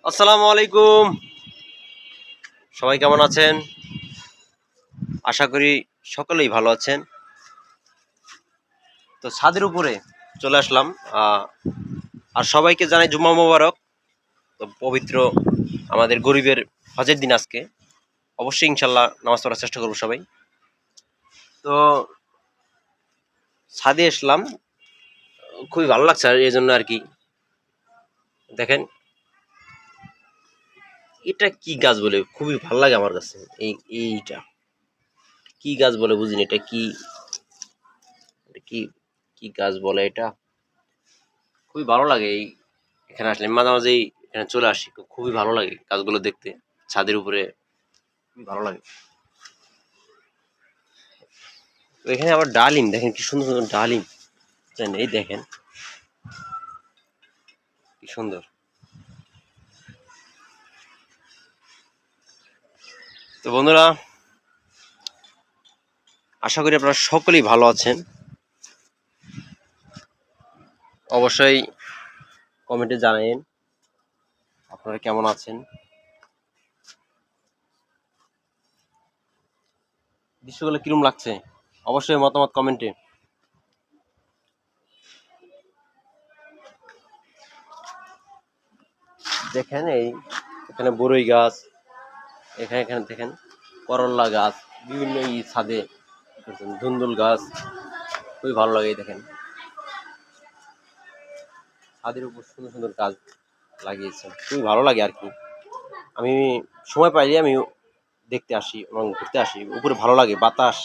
আসসালামু আলাইকুম। সবাই কেমন আছেন? আশা করি সকলেই ভালো আছেন। তো ছাদের উপরে চলে আসলাম। আর সবাইকে জানাই জুম্মা মোবারক। তো পবিত্র আমাদের গরিবের হজের দিন আজকে। অবশ্যই ইনশাল্লাহ নামাজ পড়ার চেষ্টা করবো সবাই। তো ছাদে আসলাম, খুবই ভালো লাগছে আর এই জন্য আর কি। দেখেন এটা কি গাছ বলে, খুবই ভালো লাগে আমার কাছে। এইটা কি গাছ বলে বুঝিনি, এটা কি কি কি গাছ বলে এটা, খুবই ভালো লাগে। এখানে আসলে মাঝে মাঝেই এখানে চলে আসি, খুবই ভালো লাগে গাছগুলো দেখতে। ছাদের উপরে খুবই ভালো লাগে। তো এখানে আবার ডালিম, দেখেন কি সুন্দর সুন্দর ডালিম। এই দেখেন কি সুন্দর। তো বন্ধুরা, আশা করি আপনারা সকলেই ভালো আছেন। অবশ্যই কমেন্টে জানাবেন আপনারা কেমন আছেন। দৃশ্যগুলো কিরম লাগছে অবশ্যই মতামত কমেন্টে। দেখেন এখানে বরই গাছ, এখানে এখানে দেখেন করল্লা গাছ, বিভিন্ন ছাদে ধুন্দুল গাছ, খুবই ভালো লাগে। দেখেন ছাদের উপর সুন্দর সুন্দর গাছ লাগিয়েছে, খুবই ভালো লাগে আর কি। আমি সময় পাইলে আমি দেখতে আসি এবং ঘুরতে আসি উপরে, ভালো লাগে বাতাস।